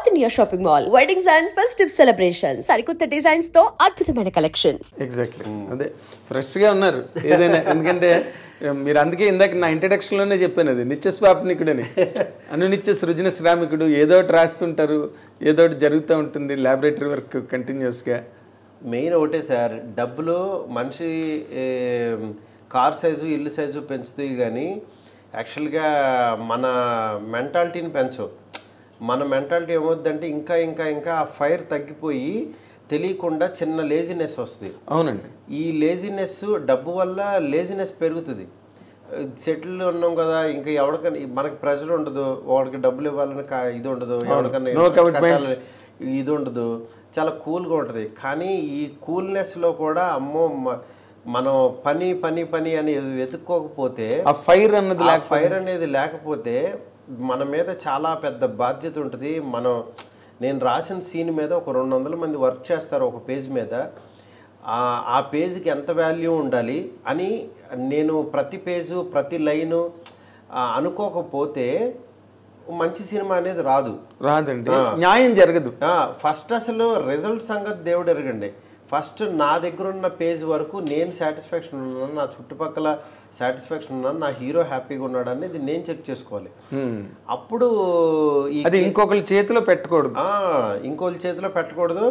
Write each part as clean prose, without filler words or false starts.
South India shopping mall, weddings and festive celebrations, సరికొత్త designs తో అద్భుతమైన కలెక్షన్. ఎగ్జాక్ట్లీ అదే ఫ్రెష్ గా ఉన్నారు ఏదైనా. ఎందుకంటే మీరు అందుకే ఇందాక నా ఇంట్రడక్షన్ లోనే చెప్పాను, అది నిత్య స్వాప్నికుడని, అనునిత్య సృజన శ్రామికుడు. ఏదో ఒకటి రాస్తుంటారు, ఏదో ఒకటి జరుగుతూ ఉంటుంది, ల్యాబొరేటరీ వర్క్ కంటిన్యూస్ గా. మెయిన్ ఒకటే సార్, డబ్బులు మనిషి కార్ సైజు ఇల్లు సైజు పెంచుతాయి కానీ యాక్చువల్గా మన మెంటాలిటీని పెంచవు. మన మెంటాలిటీ ఏమవుద్దంటే ఇంకా ఇంకా ఇంకా ఆ ఫైర్ తగ్గిపోయి తెలియకుండా చిన్న లేజినెస్ వస్తుంది. అవునండి. ఈ లేజినెస్ డబ్బు వల్ల లేజినెస్ పెరుగుతుంది. సెటిల్ ఉన్నాం కదా, ఇంకా ఎవరికైనా మనకి ప్రెజర్ ఉండదు, వాడికి డబ్బులు ఇవ్వాలని ఇది ఉండదు, ఎవరికైనా ఇది ఉండదు, చాలా కూల్గా ఉంటుంది. కానీ ఈ కూల్నెస్లో కూడా అమ్మో మనం పని పని పని అని వెతుక్కోకపోతే, ఆ ఫైర్ అనేది లేకపోతే మన మీద చాలా పెద్ద బాధ్యత ఉంటుంది. నేను రాసిన సీన్ మీద ఒక 200 మంది వర్క్ చేస్తారు ఒక పేజ్ మీద. ఆ పేజ్కి ఎంత వాల్యూ ఉండాలి అని నేను ప్రతి పేజు ప్రతి లైను అనుకోకపోతే మంచి సినిమా అనేది రాదండి, న్యాయం జరగదు. ఫస్ట్ అసలు రిజల్ట్ సంగతి దేవుడు ఎరగండి. ఫస్ట్ నా దగ్గర ఉన్న పేజ్ వరకు నేను సాటిస్ఫాక్షన్ ఉన్నాను, నా చుట్టుపక్కల సాటిస్ఫాక్షన్ ఉన్నాను, నా హీరో హ్యాపీగా ఉన్నాడు అనేది నేను చెక్ చేసుకోవాలి. అప్పుడు ఇంకొకరి చేతిలో పెట్టకూడదు.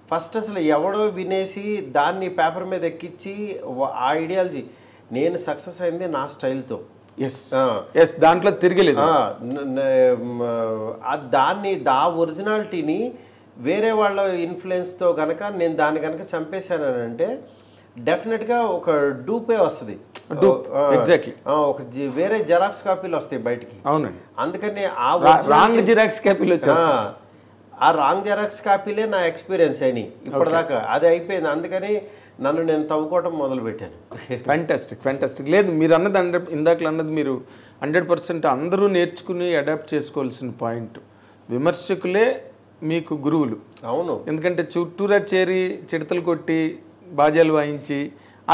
ఫస్ట్ అసలు ఎవడో వినేసి దాన్ని పేపర్ మీద ఎక్కించి ఆ ఐడియాలజీ, నేను సక్సెస్ అయింది నా స్టైల్తో, దాంట్లో తిరగలేదు. ఆ ఒరిజినాలిటీని వేరే వాళ్ళ ఇన్ఫ్లుయెన్స్తో కనుక నేను దాన్ని కనుక చంపేశానంటే డెఫినెట్గా ఒక డూపే వస్తుంది, ఒక వేరే జెరాక్స్ కాపీలు వస్తాయి బయటికి. అవునండి. అందుకని రాంగ్ జెరాక్స్ కాపీలే నా ఎక్స్పీరియన్స్ అయినాయి ఇప్పటిదాకా. అది అయిపోయింది. అందుకని నన్ను నేను తవ్వుకోవటం మొదలు పెట్టాను. ఫ్యాంటాస్టిక్. లేదు, మీరు అన్నది ఇందాకలు అన్నది మీరు 100% అందరూ నేర్చుకుని అడాప్ట్ చేసుకోవాల్సిన పాయింట్. విమర్శకులే మీకు గురువులు. అవును. ఎందుకంటే చుట్టూరా చేరి చిడతలు కొట్టి బాజాలు వాయించి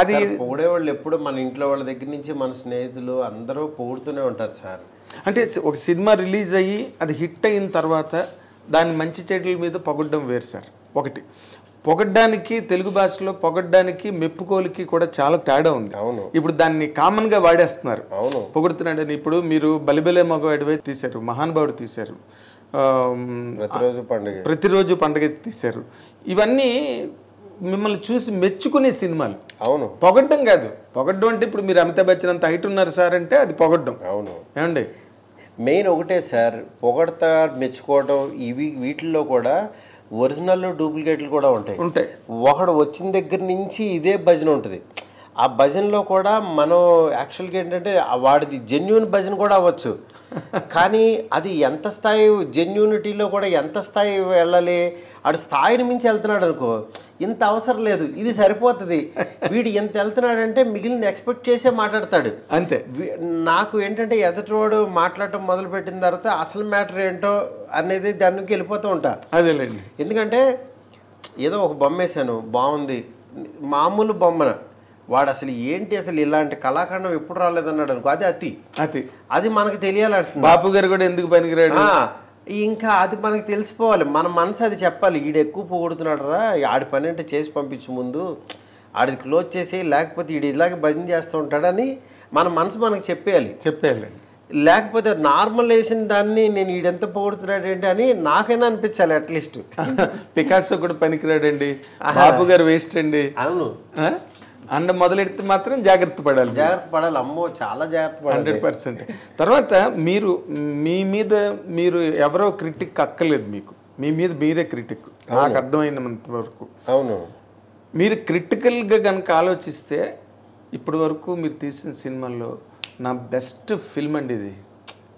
అది పొగిడేవాళ్ళు ఎప్పుడు మన ఇంట్లో వాళ్ళ దగ్గర నుంచి మన స్నేహితులు అందరూ పొగుడుతూనే ఉంటారు సార్. అంటే ఒక సినిమా రిలీజ్ అయ్యి అది హిట్ అయిన తర్వాత దాని మంచి చెడుల మీద పొగడ్డం వేరు సార్. ఒకటి పొగడ్డానికి, తెలుగు భాషలో పొగడ్డానికి మెప్పుకోలికి కూడా చాలా తేడా ఉంది. అవును. ఇప్పుడు దాన్ని కామన్ గా వాడేస్తున్నారు. అవును. పొగుడుతున్నాడని. ఇప్పుడు మీరు బలిబెలే మగవాడివే తీశారు, మహానుభావుడు తీశారు, ప్రతిరోజు పండుగ తీశారు. ఇవన్నీ మిమ్మల్ని చూసి మెచ్చుకునే సినిమాలు. అవును. పొగడ్డం కాదు. పొగడ్డం అంటే ఇప్పుడు మీరు అమితాబ్ బచ్చన్ అంత హైట్ ఉన్నారు సార్ అంటే అది పొగడ్డం. అవును. ఏమండి, మెయిన్ ఒకటే సార్, పొగడతా మెచ్చుకోవడం వీటిల్లో కూడా ఒరిజినల్ డూప్లికేట్లు కూడా ఉంటాయి. ఒకడు వచ్చిన దగ్గర నుంచి ఇదే భజన ఉంటుంది. ఆ భజనలో కూడా మనం యాక్చువల్గా ఏంటంటే వాడిది జెన్యూన్ భజన కూడా అవ్వచ్చు, కానీ అది ఎంత స్థాయి జెన్యూనిటీలో కూడా ఎంత స్థాయి వెళ్ళాలి, ఆడు స్థాయిని మించి వెళ్తున్నాడు అనుకో, ఇంత అవసరం లేదు, ఇది సరిపోతుంది. వీడు ఎంత వెళ్తున్నాడంటే మిగిలిన ఎక్స్పెక్ట్ చేసే మాట్లాడతాడు అంతే. నాకు ఏంటంటే ఎదుటివాడు మాట్లాడటం మొదలుపెట్టిన తర్వాత అసలు మ్యాటర్ ఏంటో అనేది దానికి వెళ్ళిపోతూ ఉంటా. అదేలేండి. ఎందుకంటే ఏదో ఒక బొమ్మ వేసాను, బాగుంది, మామూలు బొమ్మన, వాడు అసలు ఏంటి, అసలు ఇలాంటి కళాఖండం ఎప్పుడు రాలేదన్నాడు అనుకో, అది మనకు తెలియాలంటున్నా. బాపు గారు కూడా ఎందుకు పనికిరాడు, ఇంకా అది మనకు తెలిసిపోవాలి. మన మనసు అది చెప్పాలి, ఈడు ఎక్కువ పొగుడుతున్నాడు రా, ఆడి పని అంటే చేసి పంపించు, ముందు ఆడిది క్లోజ్ చేసి, లేకపోతే ఈడు ఇలాగే భజన చేస్తూ ఉంటాడని మన మనసు మనకు చెప్పేయాలి. లేకపోతే నార్మల్ వేసిన దాన్ని నేను ఈడెంత పొగుడుతున్నాడు ఏంటి అని నాకైనా అనిపించాలి అట్లీస్ట్. పికాసో కూడా పనికిరాడండి, బాపు గారు వేస్ట్ అండి. అవును. అండ్ మొదలెడితే మాత్రం జాగ్రత్త పడాలి. అమ్మో చాలా జాగ్రత్త పడాలి, 100%. తర్వాత మీ మీద మీరు ఎవరో క్రిటిక్ అక్కర్లేదు, మీ మీద మీరే క్రిటిక్, నాకు అర్థమైనంత వరకు. అవును. మీరు క్రిటికల్గా కనుక ఆలోచిస్తే ఇప్పటి వరకు మీరు తీసిన సినిమాల్లో నా బెస్ట్ ఫిల్మ్ అండి ఇది.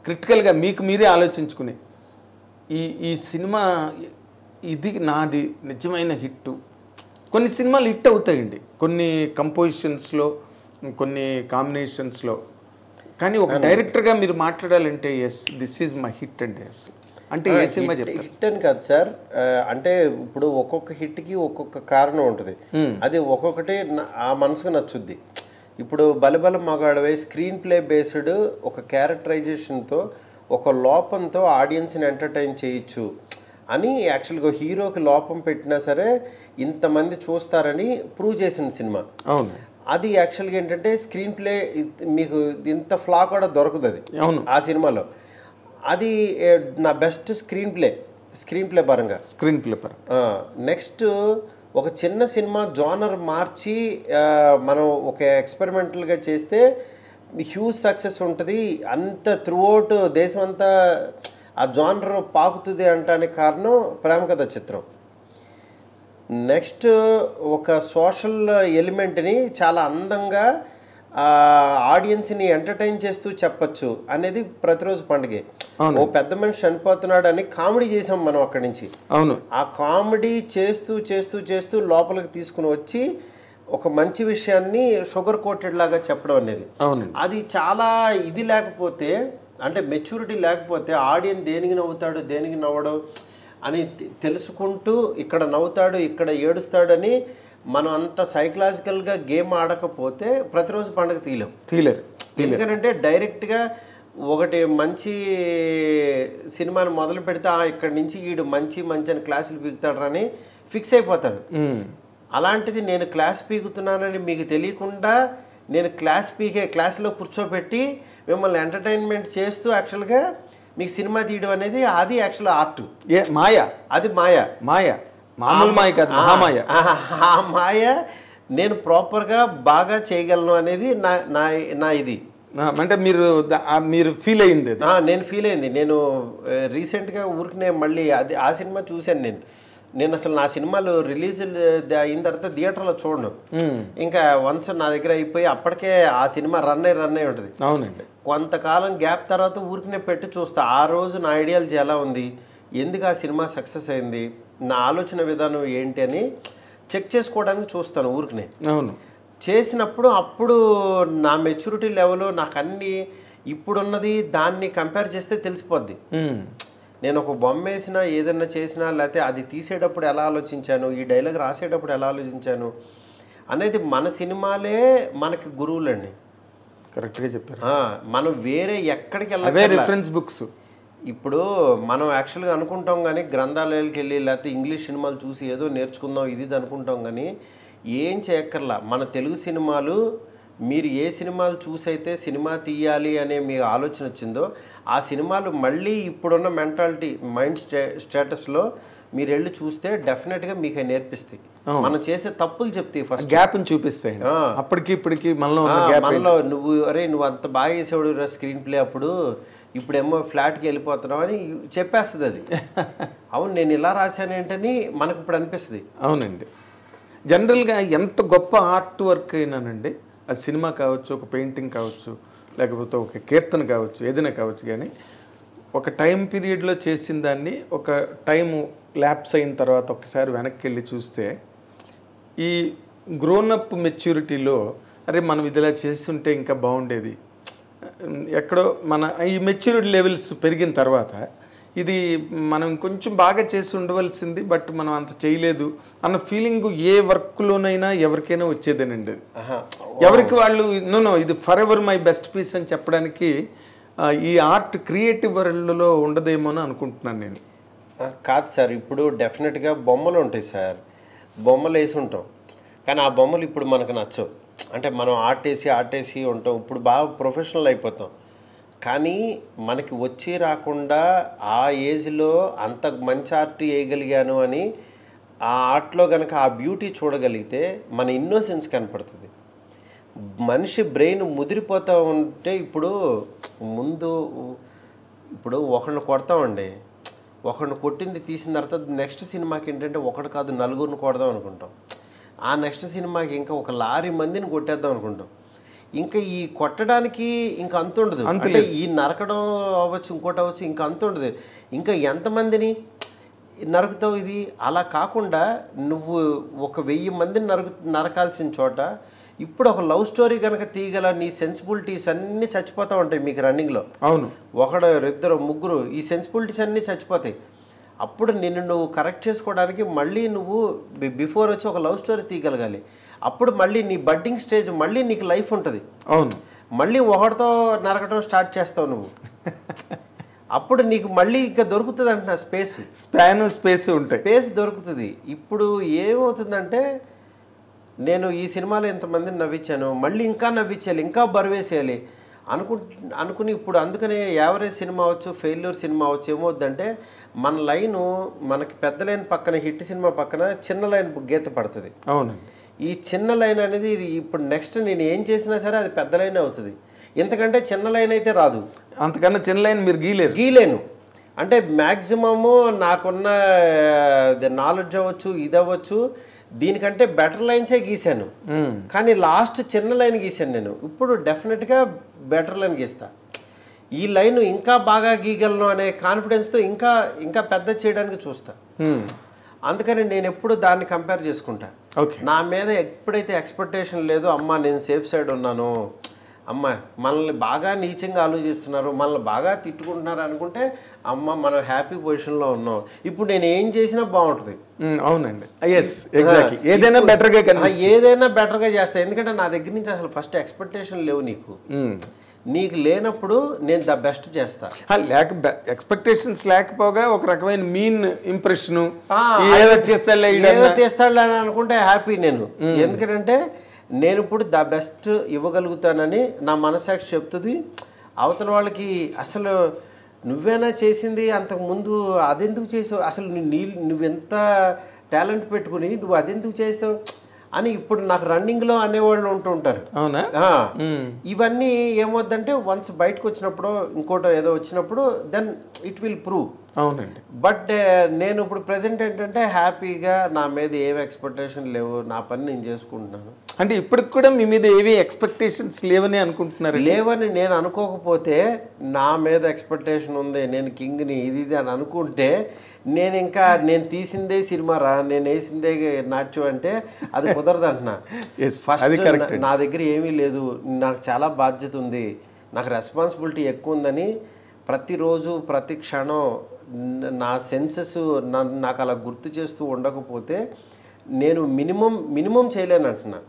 క్రిటికల్గా మీకు మీరే ఆలోచించుకుని ఈ సినిమా ఇది నాది నిజమైన హిట్టు. కొన్ని సినిమాలు హిట్ అవుతాయండి, కొన్ని కంపోజిషన్స్లో, కొన్ని కాంబినేషన్స్లో. కానీ ఒక డైరెక్టర్గా మీరు మాట్లాడాలంటే yes this is my hit అండి అసలు అంటే ఏ సినిమా చెప్తారు? హిట్ అని కాదు సార్, అంటే ఇప్పుడు ఒక్కొక్క హిట్కి ఒక్కొక్క కారణం ఉంటుంది, అది ఒక్కొక్కటి ఆ మనసుకు నచ్చుద్ది. ఇప్పుడు బలబల మగాడవై స్క్రీన్ ప్లే బేస్డ్ ఒక క్యారెక్టరైజేషన్తో ఒక లోపంతో ఆడియన్స్ని ఎంటర్టైన్ చేయొచ్చు అని యాక్చువల్గా హీరోకి లోపం పెట్టినా సరే ఇంతమంది చూస్తారని ప్రూవ్ చేసిన సినిమా. అవును, అది యాక్చువల్గా ఏంటంటే స్క్రీన్ ప్లే మీకు ఇంత ఫ్లా కూడా దొరకదు అది ఆ సినిమాలో. అది నా బెస్ట్ స్క్రీన్ ప్లే పరంగా. నెక్స్ట్ ఒక చిన్న సినిమా జోనర్ మార్చి మనం ఒక ఎక్స్పెరిమెంటల్గా చేస్తే హ్యూజ్ సక్సెస్ ఉంటుంది, అంత త్రూఅవుట్ దేశం అంతా ఆ జోనర్ పాకుతుంది అంటానికి కారణం ప్రేమ కథ చిత్రం. నెక్స్ట్ ఒక సోషల్ ఎలిమెంట్ని చాలా అందంగా ఆడియన్స్ని ఎంటర్టైన్ చేస్తూ చెప్పచ్చు అనేది ప్రతిరోజు పండుగే. ఓ పెద్ద మనిషి చనిపోతున్నాడు అని కామెడీ చేసాం మనం అక్కడి నుంచి. అవును, ఆ కామెడీ చేస్తూ చేస్తూ చేస్తూ లోపలికి తీసుకుని వచ్చి ఒక మంచి విషయాన్ని షుగర్ కోటెడ్ లాగా చెప్పడం అనేది. అది చాలా ఇది లేకపోతే, అంటే మెచ్యూరిటీ లేకపోతే ఆడియన్స్ దేనికి నవ్వుతాడు దేనికి నవ్వడం అని తెలుసుకుంటూ ఇక్కడ నవ్వుతాడు ఇక్కడ ఏడుస్తాడని మనం అంత సైకలాజికల్గా గేమ్ ఆడకపోతే ప్రతిరోజు పండుగ తీయలేరు. ఎందుకంటే డైరెక్ట్గా ఒకటి మంచి సినిమాని మొదలు పెడితే ఇక్కడి నుంచి వీడు మంచి మంచి అని క్లాసులు పీకుతాడని ఫిక్స్ అయిపోతాడు. అలాంటిది నేను క్లాస్ పీకుతున్నానని మీకు తెలియకుండా నేను క్లాస్లో కూర్చోబెట్టి మిమ్మల్ని ఎంటర్టైన్మెంట్ చేస్తూ యాక్చువల్గా మీకు సినిమా తీయడం అనేది అది యాక్చువల్ ఆర్ట్. అది మాయ ఆ మాయ నేను ప్రాపర్గా బాగా చేయగలను అనేది నా ఇది. అంటే మీరు ఫీల్ అయింది? నేను ఫీల్ అయింది. నేను రీసెంట్గా ఊరికి మళ్ళీ ఆ సినిమా చూశాను. నేను అసలు నా సినిమాలు రిలీజ్ అయిన తర్వాత థియేటర్లో చూడను. ఇంకా వన్స్ నా దగ్గర అయిపోయి అప్పటికే ఆ సినిమా రన్ అయి ఉంటుంది. అవునండి. కొంతకాలం గ్యాప్ తర్వాత ఊరికినే పెట్టి చూస్తా ఆ రోజు నా ఐడియాలజీ ఎలా ఉంది, ఎందుకు ఆ సినిమా సక్సెస్ అయింది, నా ఆలోచన విధానం ఏంటి అని చెక్ చేసుకోవడానికి చూస్తాను ఊరికినే. అవును, చేసినప్పుడు అప్పుడు నా మెచ్యూరిటీ లెవెల్ నాకు అన్ని ఇప్పుడున్నది దాన్ని కంపేర్ చేస్తే తెలిసిపోద్ది. నేను ఒక బొమ్మ వేసినా ఏదన్నా చేసినా లేకపోతే అది తీసేటప్పుడు ఎలా ఆలోచించాను, ఈ డైలాగ్ రాసేటప్పుడు ఎలా ఆలోచించాను అనేది మన సినిమాలే మనకి గురువులండి. కరెక్ట్గా చెప్పారు. మనం వేరే ఎక్కడికి వెళ్ళాలి రిఫరెన్స్ బుక్స్. ఇప్పుడు మనం యాక్చువల్గా అనుకుంటాం కానీ గ్రంథాలయాలకు వెళ్ళి లేకపోతే ఇంగ్లీష్ సినిమాలు చూసి ఏదో నేర్చుకుందాం ఇది అనుకుంటాం కానీ ఏం చేయక్కర్లా. మన తెలుగు సినిమాలు మీరు ఏ సినిమాలు చూసైతే సినిమా తీయాలి అనే మీ ఆలోచన వచ్చిందో ఆ సినిమాలు మళ్ళీ ఇప్పుడున్న మెంటాలిటీ మైండ్ స్టేటస్లో మీరు వెళ్ళి చూస్తే డెఫినెట్గా మీకు నేర్పిస్తాయి. మనం చేసే తప్పులు చెప్తాయి, ఫస్ట్ గ్యాప్ చూపిస్తాయి. అప్పటికి ఇప్పటికి మనలో నువ్వు అంత బాగా చేసేవాడు స్క్రీన్ ప్లే అప్పుడు, ఇప్పుడేమో ఫ్లాట్కి వెళ్ళిపోతున్నావు అని చెప్పేస్తుంది అది. అవును నేను ఇలా రాశాను ఏంటని మనకు ఇప్పుడు అనిపిస్తుంది. అవునండి. జనరల్గా ఎంత గొప్ప ఆర్ట్ వర్క్ అయినానండి, అది సినిమా కావచ్చు, ఒక పెయింటింగ్ కావచ్చు, లేకపోతే ఒక కీర్తన కావచ్చు, ఏదైనా కావచ్చు, కానీ ఒక టైం పీరియడ్లో చేసిన దాన్ని ఒక టైము ల్యాప్స్ అయిన తర్వాత ఒకసారి వెనక్కి వెళ్ళి చూస్తే ఈ గ్రోనప్ మెచ్యూరిటీలో అరే మనం ఇదిలా చేస్తుంటే ఇంకా బాగుండేది, ఎక్కడో మన ఈ మెచ్యూరిటీ లెవెల్స్ పెరిగిన తర్వాత ఇది మనం కొంచెం బాగా చేసి ఉండవలసింది బట్ మనం అంత చేయలేదు అన్న ఫీలింగ్ ఏ వర్క్లోనైనా ఎవరికైనా వచ్చేదేనండి. ఎవరికి వాళ్ళు నో ఇది forever my best piece అని చెప్పడానికి ఈ ఆర్ట్ క్రియేటివ్ వరల్డ్లో ఉండదేమో అని అనుకుంటున్నాను నేను. కాదు సార్, ఇప్పుడు డెఫినెట్గా బొమ్మలు ఉంటాయి సార్, బొమ్మలు వేసి ఉంటాం కానీ ఆ బొమ్మలు ఇప్పుడు మనకు నచ్చవు. అంటే మనం ఆర్ట్ వేసి ఉంటాం, ఇప్పుడు బాగా ప్రొఫెషనల్ అయిపోతాం. కానీ మనకి వచ్చి రాకుండా ఆ ఏజ్లో అంత మంచి ఆర్ట్ వేయగలిగాను అని ఆ ఆర్ట్లో కనుక ఆ బ్యూటీ చూడగలిగితే మన ఇన్నోసెన్స్ కనపడుతుంది. మనిషి బ్రెయిన్ ముదిరిపోతూ ఉంటే ఇప్పుడు ఒకరిని కొడతామండి, ఒకరిని కొట్టింది తీసిన తర్వాత నెక్స్ట్ సినిమాకి ఏంటంటే ఒకటి కాదు నలుగురిని కొడదాం అనుకుంటాం. ఆ నెక్స్ట్ సినిమాకి ఇంకా ఒక లారీ మందిని కొట్టేద్దాం అనుకుంటాం. ఇంకా ఈ కొట్టడానికి ఇంకా అంత ఉండదు, అంటే ఈ నరకడం అవ్వచ్చు ఇంకోటి అవ్వచ్చు ఇంకా అంత ఉండదు. ఇంకా ఎంతమందిని నరుకుతావు ఇది? అలా కాకుండా నువ్వు 1000 మందిని నరకాల్సిన చోట ఇప్పుడు ఒక లవ్ స్టోరీ కనుక తీయగల నీ సెన్సిబిలిటీస్ అన్నీ చచ్చిపోతూ ఉంటాయి మీకు రన్నింగ్లో. అవును, ఒకడు 2 3 ఈ సెన్సిబిలిటీస్ అన్నీ చచ్చిపోతాయి. అప్పుడు నువ్వు కరెక్ట్ చేసుకోవడానికి మళ్ళీ నువ్వు బిఫోర్ వచ్చి ఒక లవ్ స్టోరీ తీయగలగాలి. అప్పుడు మళ్ళీ నీ బడ్డింగ్ స్టేజ్ మళ్ళీ నీకు లైఫ్ ఉంటుంది. అవును, మళ్ళీ ఒకటితో నరకడం స్టార్ట్ చేస్తావు నువ్వు. అప్పుడు నీకు మళ్ళీ ఇంకా దొరుకుతుంది అంటున్నా స్పేస్ ఉంటాయి, స్పేస్ దొరుకుతుంది. ఇప్పుడు ఏమవుతుందంటే నేను ఈ సినిమాలో ఎంతమందిని నవ్వించాను, మళ్ళీ ఇంకా నవ్వించాలి, ఇంకా బరువేసేయాలి అనుకుని ఇప్పుడు అందుకనే యావరేజ్ సినిమా అవచ్చు, ఫెయిల్యూర్ సినిమా అవచ్చు, ఏమవుద్దంటే మన లైను మనకి పెద్ద లైన్ పక్కన హిట్ సినిమా పక్కన చిన్న లైన్ గీత పడుతుంది. అవును, ఈ చిన్న లైన్ అనేది ఇప్పుడు నెక్స్ట్ నేను ఏం చేసినా సరే అది పెద్ద లైన్ అవుతుంది. ఎందుకంటే చిన్న లైన్ అయితే రాదు, అంతకన్నా చిన్న లైన్ మీరు గీలేను. అంటే మ్యాక్సిమము నాకున్న నాలెడ్జ్ అవ్వచ్చు, ఇది అవ్వచ్చు, దీనికంటే బెటర్ లైన్సే గీశాను. కానీ లాస్ట్ చిన్న లైన్ గీశాను నేను. ఇప్పుడు డెఫినెట్గా బెటర్ లైన్ గీస్తా. ఈ లైన్ ఇంకా బాగా గీయగలను అనే కాన్ఫిడెన్స్తో ఇంకా ఇంకా పెద్ద చేయడానికి చూస్తా. అందుకని నేను ఎప్పుడు దాన్ని కంపేర్ చేసుకుంటా. నా మీద ఎప్పుడైతే ఎక్స్పెక్టేషన్ లేదో, అమ్మ నేను సేఫ్ సైడ్ ఉన్నాను, అమ్మ మనల్ని బాగా నీచంగా ఆలోచిస్తున్నారు, మనల్ని బాగా తిట్టుకుంటున్నారు అనుకుంటే అమ్మ మనం హ్యాపీ పొజిషన్లో ఉన్నాం, ఇప్పుడు నేను ఏం చేసినా బాగుంటుంది. అవునండి, ఏదైనా బెటర్గా చేస్తా. ఎందుకంటే నా దగ్గర నుంచి అసలు ఫస్ట్ ఎక్స్పెక్టేషన్ లేవు. నీకు లేనప్పుడు నేను ద బెస్ట్ చేస్తా. ఎక్స్పెక్టేషన్స్ లేకపోగా ఒక రకమైన మీన్ ఇంప్రెషన్ తీస్తాడు అని అనుకుంటే హ్యాపీ నేను. ఎందుకంటే నేను ఇప్పుడు ద బెస్ట్ ఇవ్వగలుగుతానని నా మనసాక్షి చెప్తుంది. అవతల వాళ్ళకి అసలు నువ్వేనా చేసింది, అంతకుముందు అదెందుకు చేసావు, అసలు నువ్వెంత టాలెంట్ పెట్టుకుని నువ్వు అదెందుకు చేసావు అని ఇప్పుడు నాకు రన్నింగ్లో అనేవాళ్ళు ఉంటుంటారు. అవునా? ఇవన్నీ ఏమవుద్దంటే వన్స్ బయటకు వచ్చినప్పుడు ఇంకోటో ఏదో వచ్చినప్పుడు దెన్ ఇట్ విల్ ప్రూవ్. అవునండి. బట్ నేను ఇప్పుడు ప్రెసెంట్ ఏంటంటే హ్యాపీగా నా మీద ఏమి ఎక్స్పెక్టేషన్ లేవు, నా పని నేను చేసుకుంటున్నాను. అంటే ఇప్పటికి కూడా మీ మీద ఏవి ఎక్స్పెక్టేషన్స్ లేవని అనుకుంటున్నారు? లేవని నేను అనుకోకపోతే నా మీద ఎక్స్పెక్టేషన్ ఉంది, నేను కింగ్ని ఇది అని అనుకుంటే నేను తీసిందే సినిమా రా, నేను వేసిందే నాట్యం అంటే అది కుదరదు అంటున్నా. ఫస్ట్ నా దగ్గర ఏమీ లేదు, నాకు చాలా బాధ్యత ఉంది, నాకు రెస్పాన్సిబిలిటీ ఎక్కువ ఉందని ప్రతిరోజు ప్రతి క్షణం నా సెన్సెస్ నాకు అలా గుర్తు చేస్తూ ఉండకపోతే నేను మినిమం చేయలేను అంటున్నా.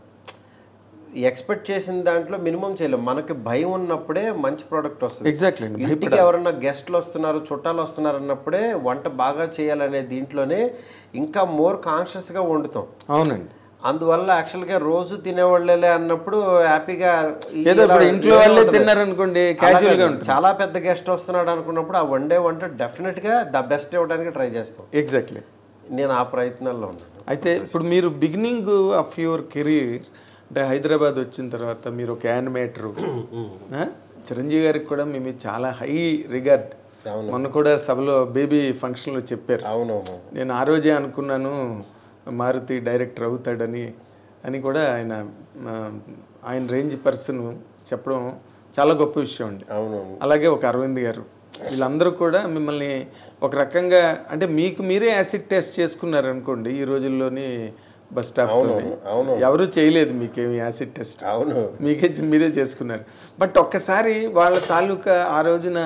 ఎక్స్పెక్ట్ చేసిన దాంట్లో మినిమం చేయలేము. మనకి భయం ఉన్నప్పుడే మంచి ప్రోడక్ట్ వస్తుంది. ఎగ్జాక్ట్లీ. ఇంటికి ఎవరన్నా గెస్ట్లు వస్తున్నారు, చుట్టాలు వస్తున్నారు అన్నప్పుడే వంట బాగా చేయాలనే దీంట్లోనే ఇంకా మోర్ కాన్షియస్గా వండుతాం. అవునండి. అందువల్ల యాక్చువల్గా రోజు తినేవాళ్ళే అన్నప్పుడు హ్యాపీగా ఇంట్లో వాళ్ళే తిన్నారనుకోండి, చాలా పెద్ద గెస్ట్ వస్తున్నాడు అనుకున్నప్పుడు ఆ వంట డెఫినెట్గా ద బెస్ట్ ఇవ్వడానికి ట్రై చేస్తాం. ఎగ్జాక్ట్లీ. నేను ఆ ప్రయత్నాల్లో ఉన్నాను. అయితే ఇప్పుడు మీరు బిగినింగ్ ఆఫ్ యువర్ కెరీర్ అంటే హైదరాబాద్ వచ్చిన తర్వాత మీరు ఒక యానిమేటరు, చిరంజీవి గారికి కూడా మేము చాలా హై రిగార్డ్. మొన్న కూడా సభలో బేబీ ఫంక్షన్లో చెప్పారు. అవునవును. నేను ఆ రోజే అనుకున్నాను మారుతి డైరెక్టర్ అవుతాడని కూడా ఆయన రేంజ్ పర్సన్ చెప్పడం చాలా గొప్ప విషయం అండి. అలాగే ఒక అరవింద్ గారు, వీళ్ళందరూ కూడా మిమ్మల్ని ఒక రకంగా అంటే మీకు మీరే యాసిడ్ టెస్ట్ చేసుకున్నారు అనుకోండి. ఈ రోజుల్లోని బస్ స్టాప్ ఎవరు చేయలేదు మీకేమి యాసిడ్ టెస్ట్, మీరే చేసుకున్నారు. బట్ ఒక్కసారి వాళ్ళ తాలూకా ఆ రోజున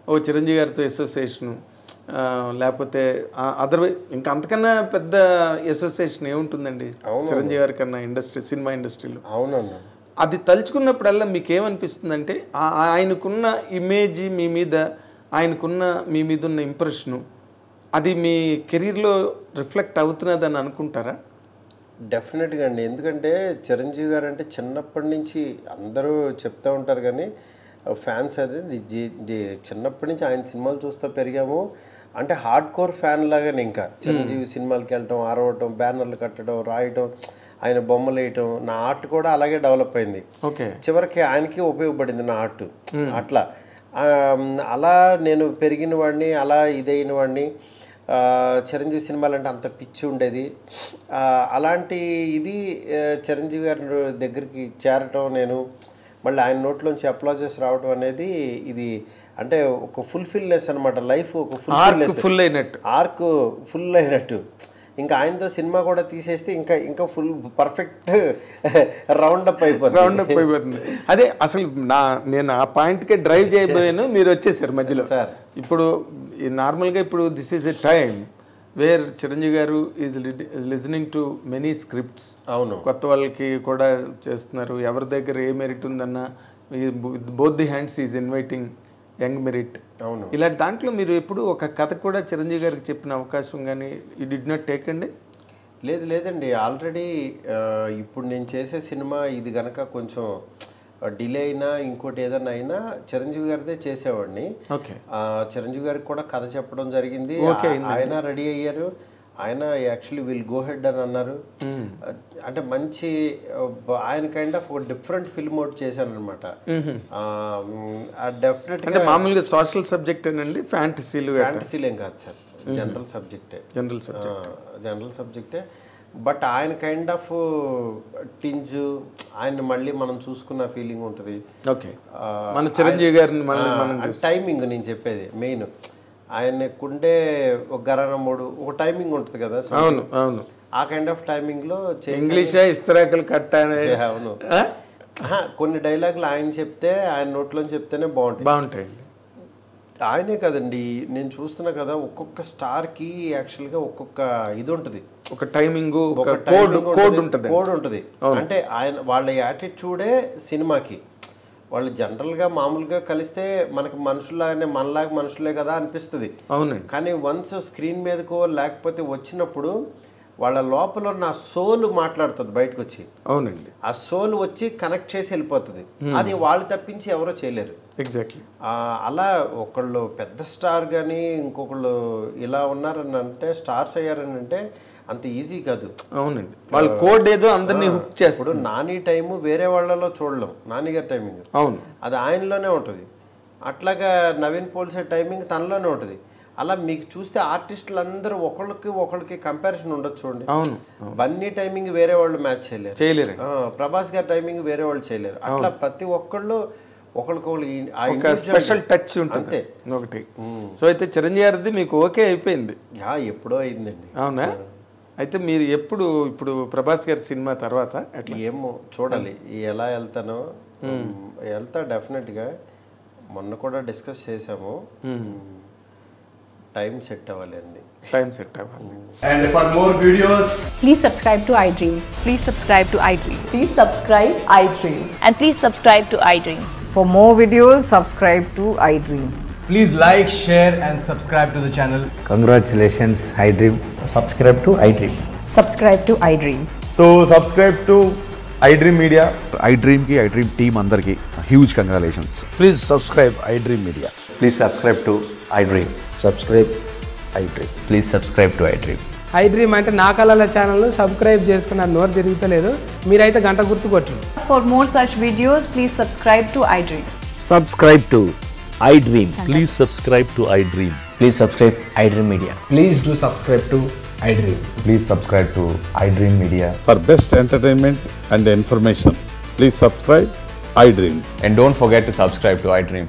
ఓ చిరంజీవి గారితో అసోసియేషను, లేకపోతే అదర్వైజ్ ఇంకా అంతకన్నా పెద్ద అసోసియేషన్ ఏముంటుందండి చిరంజీవి గారి కన్నా సినిమా ఇండస్ట్రీలో. అవునన్నా. అది తలుచుకున్నప్పుడల్లా మీకు ఏమనిపిస్తుంది అంటే ఆయనకున్న ఇమేజ్ మీ మీద, ఆయనకున్న మీ మీద ఉన్న ఇంప్రెషను అది మీ కెరీర్లో రిఫ్లెక్ట్ అవుతున్నదని అనుకుంటారా? డెఫినెట్గా అండి. ఎందుకంటే చిరంజీవి గారు అంటే చిన్నప్పటి నుంచి అందరూ చెప్తూ ఉంటారు, కానీ ఫ్యాన్స్ అది చిన్నప్పటి నుంచి ఆయన సినిమాలు చూస్తూ పెరిగాము. అంటే హార్డ్ కోర్ ఫ్యాన్ లాగానే ఇంకా చిరంజీవి సినిమాలకి వెళ్ళటం, అరవటం, బ్యానర్లు కట్టడం, రాయటం, ఆయన బొమ్మలు వేయటం, నా ఆర్ట్ కూడా అలాగే డెవలప్ అయింది. చివరికి ఆయనకి ఉపయోగపడింది నా ఆర్ట్. అలా నేను పెరిగిన వాడిని, అలా ఇదైన వాడిని. చిరంజీవి సినిమాలు అంటే అంత పిచ్చి ఉండేది. అలాంటి ఇది చిరంజీవి గారి దగ్గరికి చేరటం, నేను మళ్ళీ ఆయన నోట్లోంచి అప్లాజెస్ రావటం అనేది ఇది అంటే ఒక ఫుల్ఫిల్నెస్ అనమాట. లైఫ్ ఒక ఆర్క్ ఫుల్ అయినట్టు. ఇంకా ఆయనతో సినిమా కూడా తీసేస్తే ఇంకా ఫుల్ పర్ఫెక్ట్ రౌండప్ అయిపోతుంది. అదే అసలు నేను ఆ పాయింట్కే డ్రైవ్ చేయబోయాను, మీరు వచ్చేసారు మధ్యలో. సార్ ఇప్పుడు నార్మల్గా ఇప్పుడు this is a time where Chiranjeevi garu is listening to many scripts. అవును. కొత్త వాళ్ళకి కూడా చేస్తున్నారు. ఎవరి దగ్గర ఏ మెరిట్ ఉందన్నా both the hands is inviting young merit. అవును. ఇలాంటి దాంట్లో మీరు ఎప్పుడు ఒక కథ కూడా చిరంజీవి గారికి చెప్పిన అవకాశం కానీ యూ డిడ్ నాట్ టేక్ అండి? లేదండి, ఆల్రెడీ ఇప్పుడు నేను చేసే సినిమా ఇది గనక కొంచెం డిలే అయినా ఇంకోటి ఏదైనా అయినా చిరంజీవి గారిదే చేసేవాడిని. చిరంజీవి గారికి కూడా కథ చెప్పడం జరిగింది, ఆయన రెడీ అయ్యారు. ఆయన యాక్చువల్లీ విల్ గో హెడ్ అని అన్నారు. అంటే మంచి ఆయన కైండ్ ఆఫ్ ఒక డిఫరెంట్ ఫిల్మ్ ఒకటి చేశాను అనమాట. డెఫినెట్గా మామూలుగా సోషల్ సబ్జెక్ట్ అండి, ఫ్యాంటసీలేం కాదు సార్, జనరల్ సబ్జెక్టే. బట్ ఆయన కైండ్ ఆఫ్ టింజ్ ఆయన మళ్ళీ మనం చూసుకున్న ఫీలింగ్ ఉంటుంది. చిరంజీవి గారిని టైమింగ్ నేను చెప్పేది మెయిన్, ఆయనకుండే ఒక గరాన మూడు ఒక టైమింగ్ ఉంటుంది కదా. అవును అవును, ఆ కైండ్ ఆఫ్ టైమింగ్ లో ఇస్తరాకులు కట్ట. అవును, కొన్ని డైలాగులు ఆయన చెప్తే, ఆయన నోట్లో చెప్తేనే బాగుంటాయి. ఆయనే కదండి, నేను చూస్తున్నా కదా, ఒక్కొక్క స్టార్ కి యాక్చువల్ గా ఒక్కొక్క ఇది ఉంటుంది, ఒక టైమింగ్, కోడ్ ఉంటుంది. అంటే ఆయన వాళ్ళ యాటిట్యూడే సినిమాకి. వాళ్ళు జనరల్గా మామూలుగా కలిస్తే మనకి మనుషులాగానే, మనలాగా మనుషులే కదా అనిపిస్తుంది. అవునండి. కానీ వన్స్ స్క్రీన్ మీదకో లేకపోతే వచ్చినప్పుడు వాళ్ళ లోపల ఉన్న సోల్ మాట్లాడుతుంది బయటకు వచ్చి. అవునండి. ఆ సోల్ వచ్చి కనెక్ట్ చేసి వెళ్ళిపోతుంది. అది వాళ్ళు తప్పించి ఎవరో చేయలేరు. ఎగ్జాక్ట్లీ. అలా ఒకళ్ళు పెద్ద స్టార్ కానీ ఇంకొకళ్ళు ఇలా ఉన్నారని అంటే, స్టార్స్ అయ్యారని అంటే అంత ఈజీ కాదు. అవునండి, వాళ్ళ కోడ్ ఏదో అందరినీ హుక్ చేస్తారు. ఇప్పుడు నాని టైము వేరే వాళ్ళలో చూడలేం, నాని గారి టైమింగ్ అవును అది ఆయనలోనే ఉంటుంది. అట్లాగా నవీన్ పోల్సే టైమింగ్ తనలోనే ఉంటుంది. అలా మీకు చూస్తే ఆర్టిస్టులు అందరూ ఒకళ్ళకి కంపారిజన్ ఉండొచ్చు. చూడండి, అవును, బన్నీ టైమింగ్ వేరే వాళ్ళు మ్యాచ్ చేయలేరు, ప్రభాస్ గారి టైమింగ్ వేరే వాళ్ళు చేయలేరు. అట్లా ప్రతి ఒక్కళ్ళు ఒకళ్ళకొకళ్ళు స్పెషల్ టచ్ ఉంటుంది ఒకటి. సో అయితే చిరంజీవి గారిది మీకు ఓకే అయిపోయింది? ఎప్పుడో అయిందండి. అవునా? అయితే మీరు ఎప్పుడు ఇప్పుడు ప్రభాస్ గారి సినిమా తర్వాత ఏమో చూడాలి ఎలా వెళ్తానో. వెళ్తా డెఫినెట్గా. మొన్న కూడా డిస్కస్ చేసాము, టైం సెట్ అవ్వాలి. And for more videos, please subscribe to iDream. Please subscribe to iDream. Please subscribe iDream. And please subscribe to iDream. For more videos, subscribe to iDream. please like, share and subscribe to the channel. Congratulations, iDream. Subscribe to iDream. Subscribe to iDream. So subscribe to iDream Media. iDream ki iDream team andarki huge congratulations. Please subscribe iDream Media. Please subscribe to iDream. Subscribe iDream. Please subscribe to iDream. iDream అంటే నా కళల channel subscribe చేసుకున్న నోరు తిరుగుతలేదు, మీరైతే గంట గుర్తు కొట్టండి. For more such videos, please subscribe to iDream. Subscribe to iDream. Please subscribe to iDream. Please subscribe iDream Media. Please do subscribe to iDream. Please subscribe to iDream Media. For best entertainment and information, please subscribe iDream. And don't forget to subscribe to iDream.